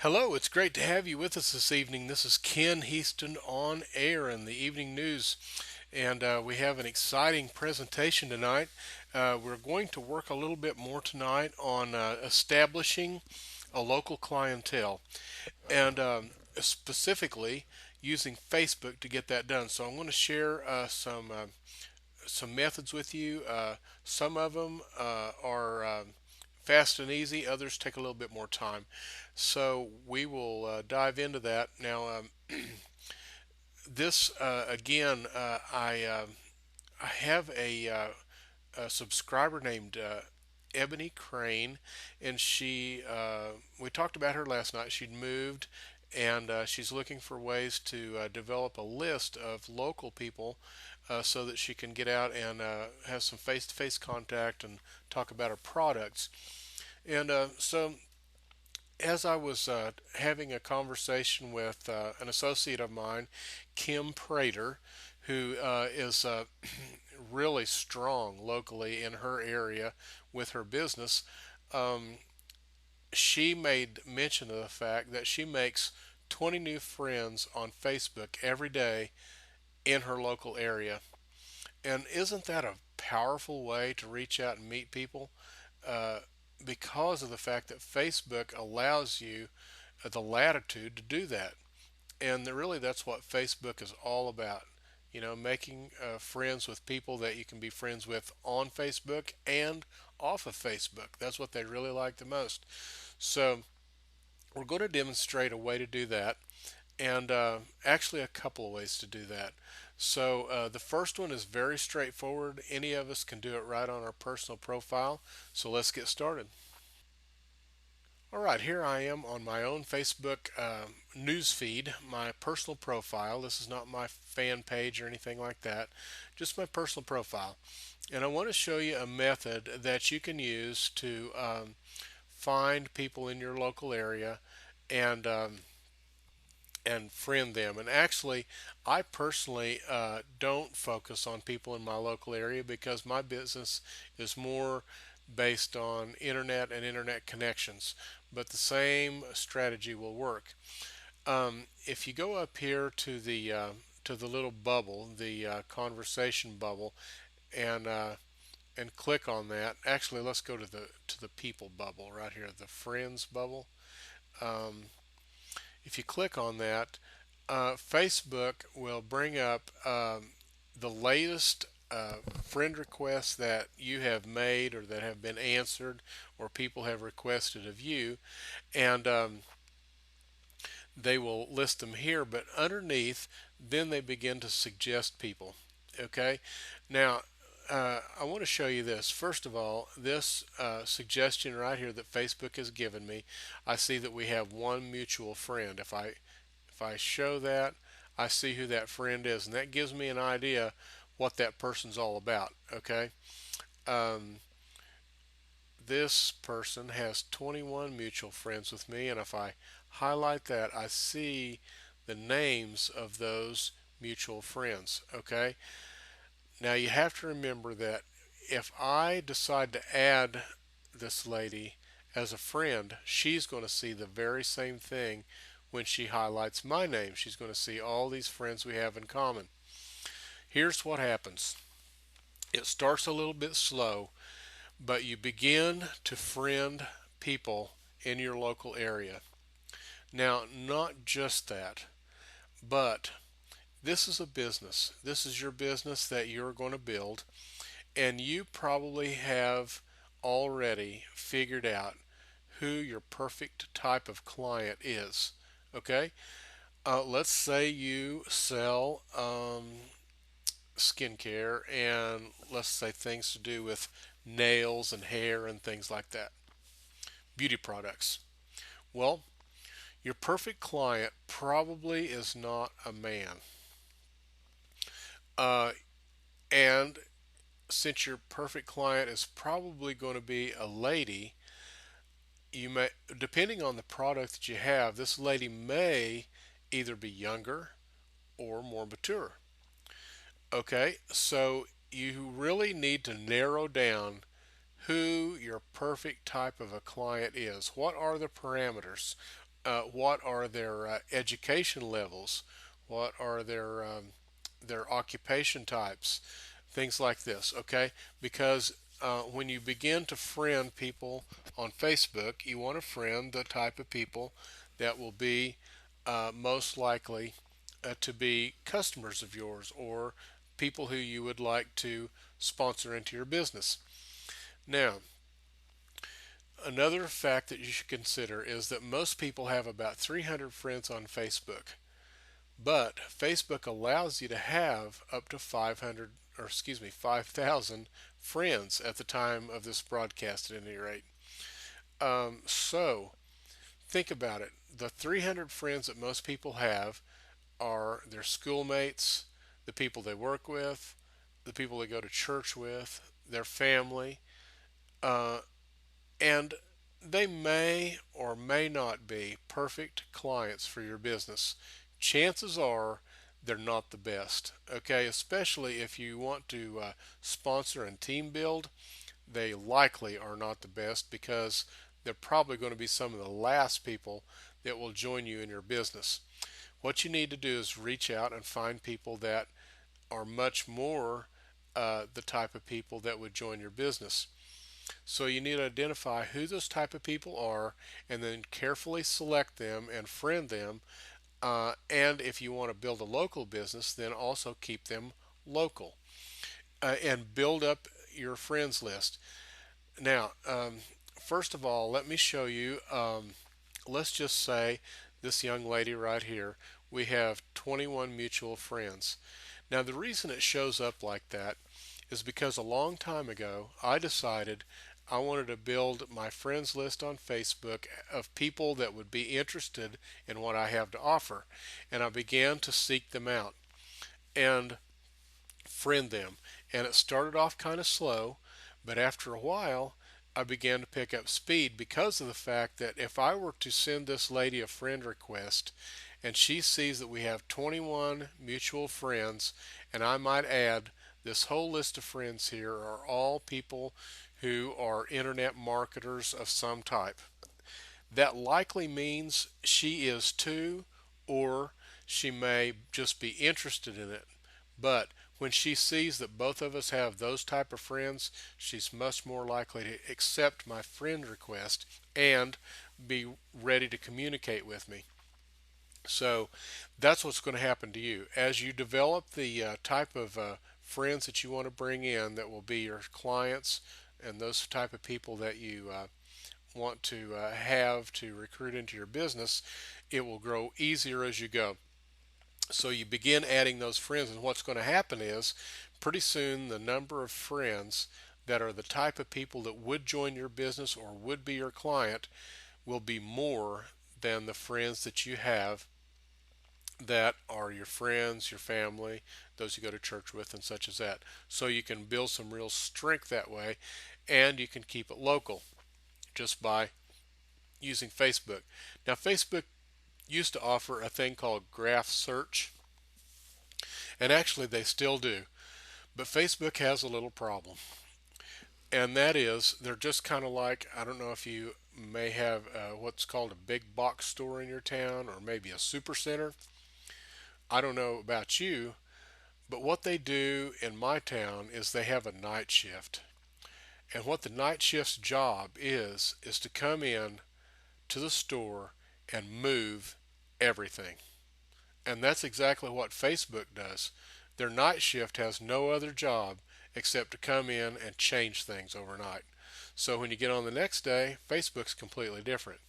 Hello, it's great to have you with us this evening. This is Ken Heaston on air in the evening news, and we have an exciting presentation tonight. We're going to work a little bit more tonight on establishing a local clientele, and specifically using Facebook to get that done. So I'm going to share some methods with you. Some of them are fast and easy. Others take a little bit more time. So we will dive into that now. This again, I have a subscriber named Ebony Crane, and we talked about her last night. She'd moved, and she's looking for ways to develop a list of local people so that she can get out and have some face-to-face contact and talk about her products. And so as I was having a conversation with an associate of mine, Kim Prater, who is really strong locally in her area with her business, um, she made mention of the fact that she makes 20 new friends on Facebook every day in her local area. And isn't that a powerful way to reach out and meet people? Uh, because of the fact that Facebook allows you the latitude to do that. And really, that's what Facebook is all about. You know, making friends with people that you can be friends with on Facebook and off of Facebook. That's what they really like the most. So, we're going to demonstrate a way to do that, and actually, a couple of ways to do that. So, the first one is very straightforward. Any of us can do it right on our personal profile. So, let's get started. All right, here I am on my own Facebook news feed, my personal profile. This is not my fan page or anything like that, just my personal profile. And I want to show you a method that you can use to find people in your local area and friend them. And actually, I personally don't focus on people in my local area because my business is more based on internet and internet connections. But the same strategy will work. If you go up here to the little bubble, the conversation bubble, and click on that. Actually, let's go to the people bubble right here, the friends bubble. Um, if you click on that, Facebook will bring up the latest friend requests that you have made or that have been answered or people have requested of you, and they will list them here. But underneath, then they begin to suggest people. Okay, now I want to show you this. First of all, this suggestion right here that Facebook has given me, I see that we have one mutual friend. If I show that, I see who that friend is, and that gives me an idea what that person's all about. Okay, um, this person has 21 mutual friends with me, and if I highlight that, I see the names of those mutual friends. Okay, now you have to remember that if I decide to add this lady as a friend, she's going to see the very same thing when she highlights my name. She's going to see all these friends we have in common. Here's what happens. It starts a little bit slow, but you begin to friend people in your local area. Now, not just that, but this is a business. This is your business that you're going to build, and you probably have already figured out who your perfect type of client is. Okay? Let's say you sell skincare and let's say things to do with nails and hair and things like that, beauty products. Well, your perfect client probably is not a man. Uh, and since your perfect client is probably going to be a lady, you may, depending on the product that you have, this lady may either be younger or more mature. Okay, so you really need to narrow down who your perfect type of a client is. What are the parameters? what are their education levels, what are their occupation types, things like this. Okay, because when you begin to friend people on Facebook, you want to friend the type of people that will be most likely to be customers of yours or people who you would like to sponsor into your business. Now, another fact that you should consider is that most people have about 300 friends on Facebook, but Facebook allows you to have up to 500, or excuse me, 5,000 friends at the time of this broadcast at any rate. So think about it. The 300 friends that most people have are their schoolmates, the people they work with, the people they go to church with, their family, uh, and they may or may not be perfect clients for your business. Chances are they're not the best, okay? Especially if you want to sponsor and team build, they likely are not the best because they're probably going to be some of the last people that will join you in your business. What you need to do is reach out and find people that are much more the type of people that would join your business. So you need to identify who those type of people are and then carefully select them and friend them. And if you want to build a local business, then also keep them local and build up your friends list. Now, first of all, let me show you. Let's just say this young lady right here, we have 21 mutual friends. Now, the reason it shows up like that is because a long time ago I decided I wanted to build my friends list on Facebook of people that would be interested in what I have to offer. And I began to seek them out and friend them. And it started off kind of slow, but after a while, I began to pick up speed because of the fact that if I were to send this lady a friend request and she sees that we have 21 mutual friends, and I might add, this whole list of friends here are all people who are internet marketers of some type. That likely means she is too, or she may just be interested in it. But when she sees that both of us have those type of friends, she's much more likely to accept my friend request and be ready to communicate with me. So that's what's going to happen to you as you develop the type of friends that you want to bring in that will be your clients and those type of people that you want to have to recruit into your business. It will grow easier as you go. So you begin adding those friends, and what's going to happen is pretty soon the number of friends that are the type of people that would join your business or would be your client will be more than the friends that you have that are your friends, your family, those you go to church with, and such as that. So you can build some real strength that way, and you can keep it local just by using Facebook. Now, Facebook used to offer a thing called graph search, and actually they still do. But Facebook has a little problem, and that is they're just kind of like, I don't know if you may have what's called a big box store in your town or maybe a super center. I don't know about you, but what they do in my town is they have a night shift. And what the night shift's job is to come in to the store and move everything. And that's exactly what Facebook does. Their night shift has no other job except to come in and change things overnight. So when you get on the next day, Facebook's completely different.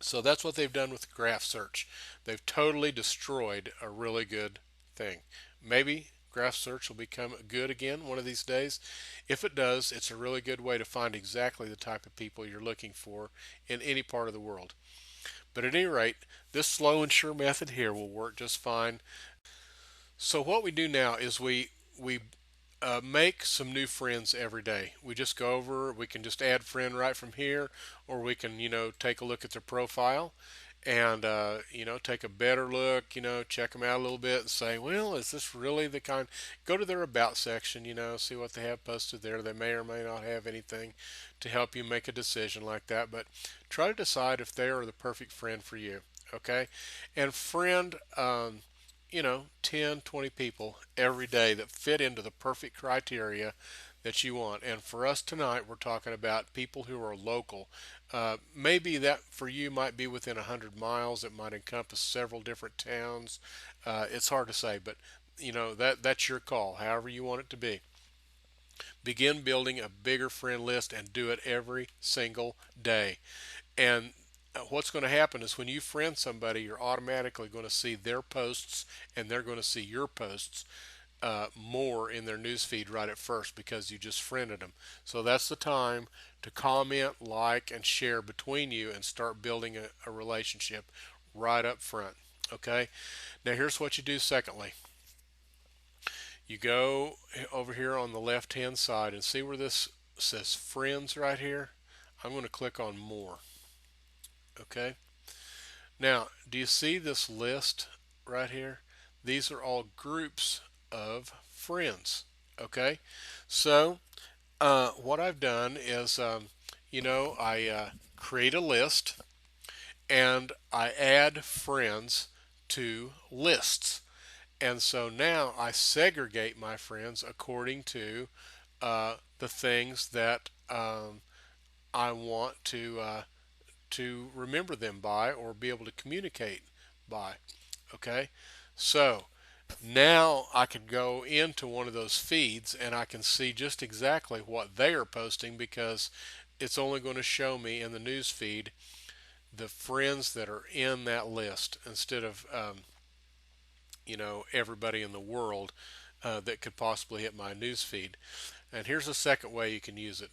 So that's what they've done with graph search. They've totally destroyed a really good thing. Maybe graph search will become good again one of these days. If it does, it's a really good way to find exactly the type of people you're looking for in any part of the world. But at any rate, this slow and sure method here will work just fine. So what we do now is we make some new friends every day. We just go over. We can just add friend right from here, or we can take a look at their profile, and take a better look, check them out a little bit and say, well, is this really the kind? Go to their about section, see what they have posted there. They may or may not have anything to help you make a decision like that, but try to decide if they are the perfect friend for you. Okay, and friend 10, 20 people every day that fit into the perfect criteria that you want. And for us tonight, we're talking about people who are local. Maybe that for you might be within 100 miles. It might encompass several different towns. It's hard to say, but that's your call. However you want it to be. Begin building a bigger friend list and do it every single day. And what's going to happen is when you friend somebody, you're automatically going to see their posts and they're going to see your posts more in their newsfeed right at first because you just friended them. So that's the time to comment, like, and share between you and start building a relationship right up front. Okay? Now, here's what you do secondly. You go over here on the left hand side and see where this says friends right here. I'm going to click on more. Okay? Now, do you see this list right here? These are all groups of friends. Okay, so what I've done is, I create a list and I add friends to lists. And so now I segregate my friends according to the things that I want to remember them by or be able to communicate by. Okay, so now I can go into one of those feeds and I can see just exactly what they are posting because it's only going to show me in the news feed the friends that are in that list instead of everybody in the world that could possibly hit my news feed. And here's a second way you can use it.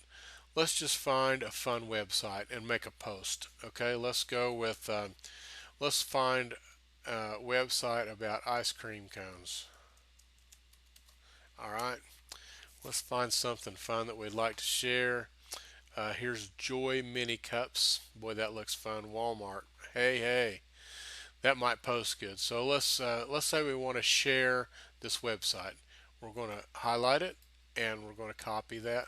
Let's just find a fun website and make a post. Okay, let's go with let's find a website about ice cream cones. All right, let's find something fun that we'd like to share. Here's Joy Mini Cups. Boy, that looks fun. Walmart. Hey, hey, that might post good. So let's say we want to share this website. We're going to highlight it and we're going to copy that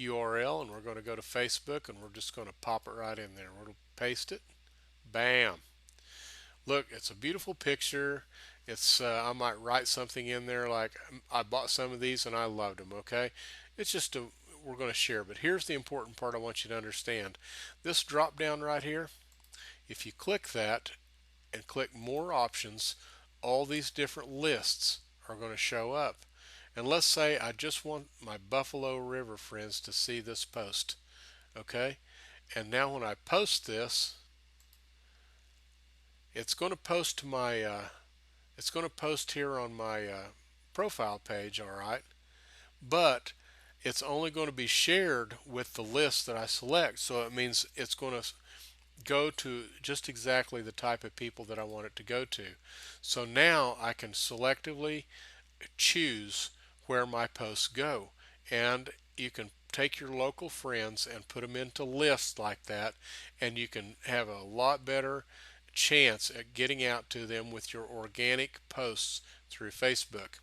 URL and we're going to go to Facebook and we're just going to pop it right in there. We're going to paste it. Bam. Look, it's a beautiful picture. It's I might write something in there like I bought some of these and I loved them. Okay, it's just we're going to share. But here's the important part I want you to understand. This drop down right here. If you click that and click more options, all these different lists are going to show up. And let's say I just want my Buffalo River friends to see this post. Okay, and now when I post this, it's going to post to my it's going to post here on my profile page, all right, but it's only going to be shared with the list that I select, so it means it's going to go to just exactly the type of people that I want it to go to. So now I can selectively choose where my posts go, and you can take your local friends and put them into lists like that, and you can have a lot better chance at getting out to them with your organic posts through Facebook.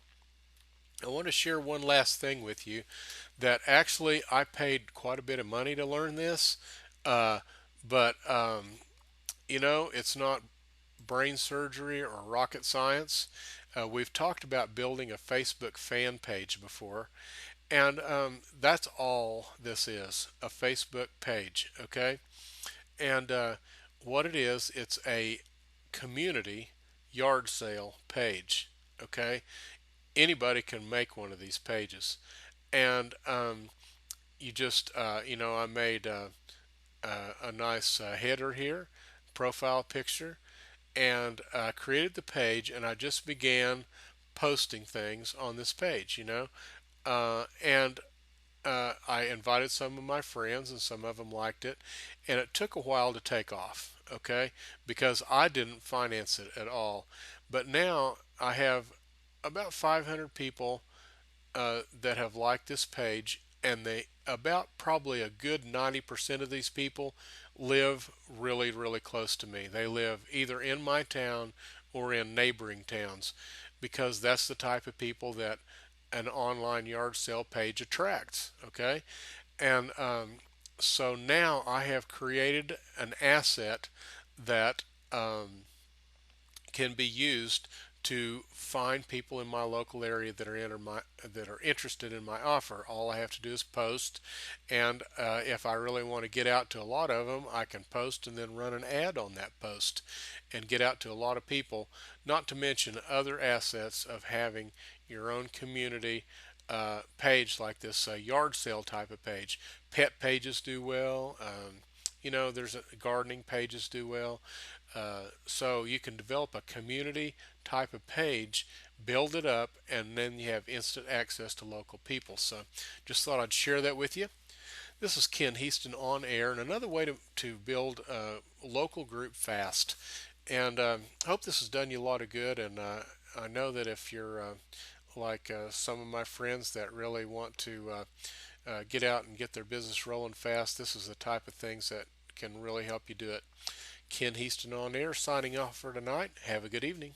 I want to share one last thing with you that actually I paid quite a bit of money to learn this, uh, but it's not brain surgery or rocket science. We've talked about building a Facebook fan page before, and that's all this is, a Facebook page, okay? And what it is, it's a community yard sale page, okay? Anybody can make one of these pages. And you just, I made a nice header here, profile picture, and created the page, and I just began posting things on this page, and I invited some of my friends, and some of them liked it, and it took a while to take off, okay, because I didn't finance it at all. But now I have about 500 people that have liked this page and they about probably a good 90% of these people live really, really close to me. They live either in my town or in neighboring towns because that's the type of people that an online yard sale page attracts. Okay. And so now I have created an asset that can be used to find people in my local area that are interested in my offer. All I have to do is post, and if I really want to get out to a lot of them, I can post and then run an ad on that post and get out to a lot of people. Not to mention other assets of having your own community page like this yard sale type of page. Pet pages do well. There's gardening pages do well. So you can develop a community type of page, build it up, and then you have instant access to local people. So just thought I'd share that with you. This is Ken Heaston on air, and another way to build a local group fast. And hope this has done you a lot of good. And I know that if you're like some of my friends that really want to get out and get their business rolling fast, this is the type of things that can really help you do it. Ken Heaston on air signing off for tonight. Have a good evening.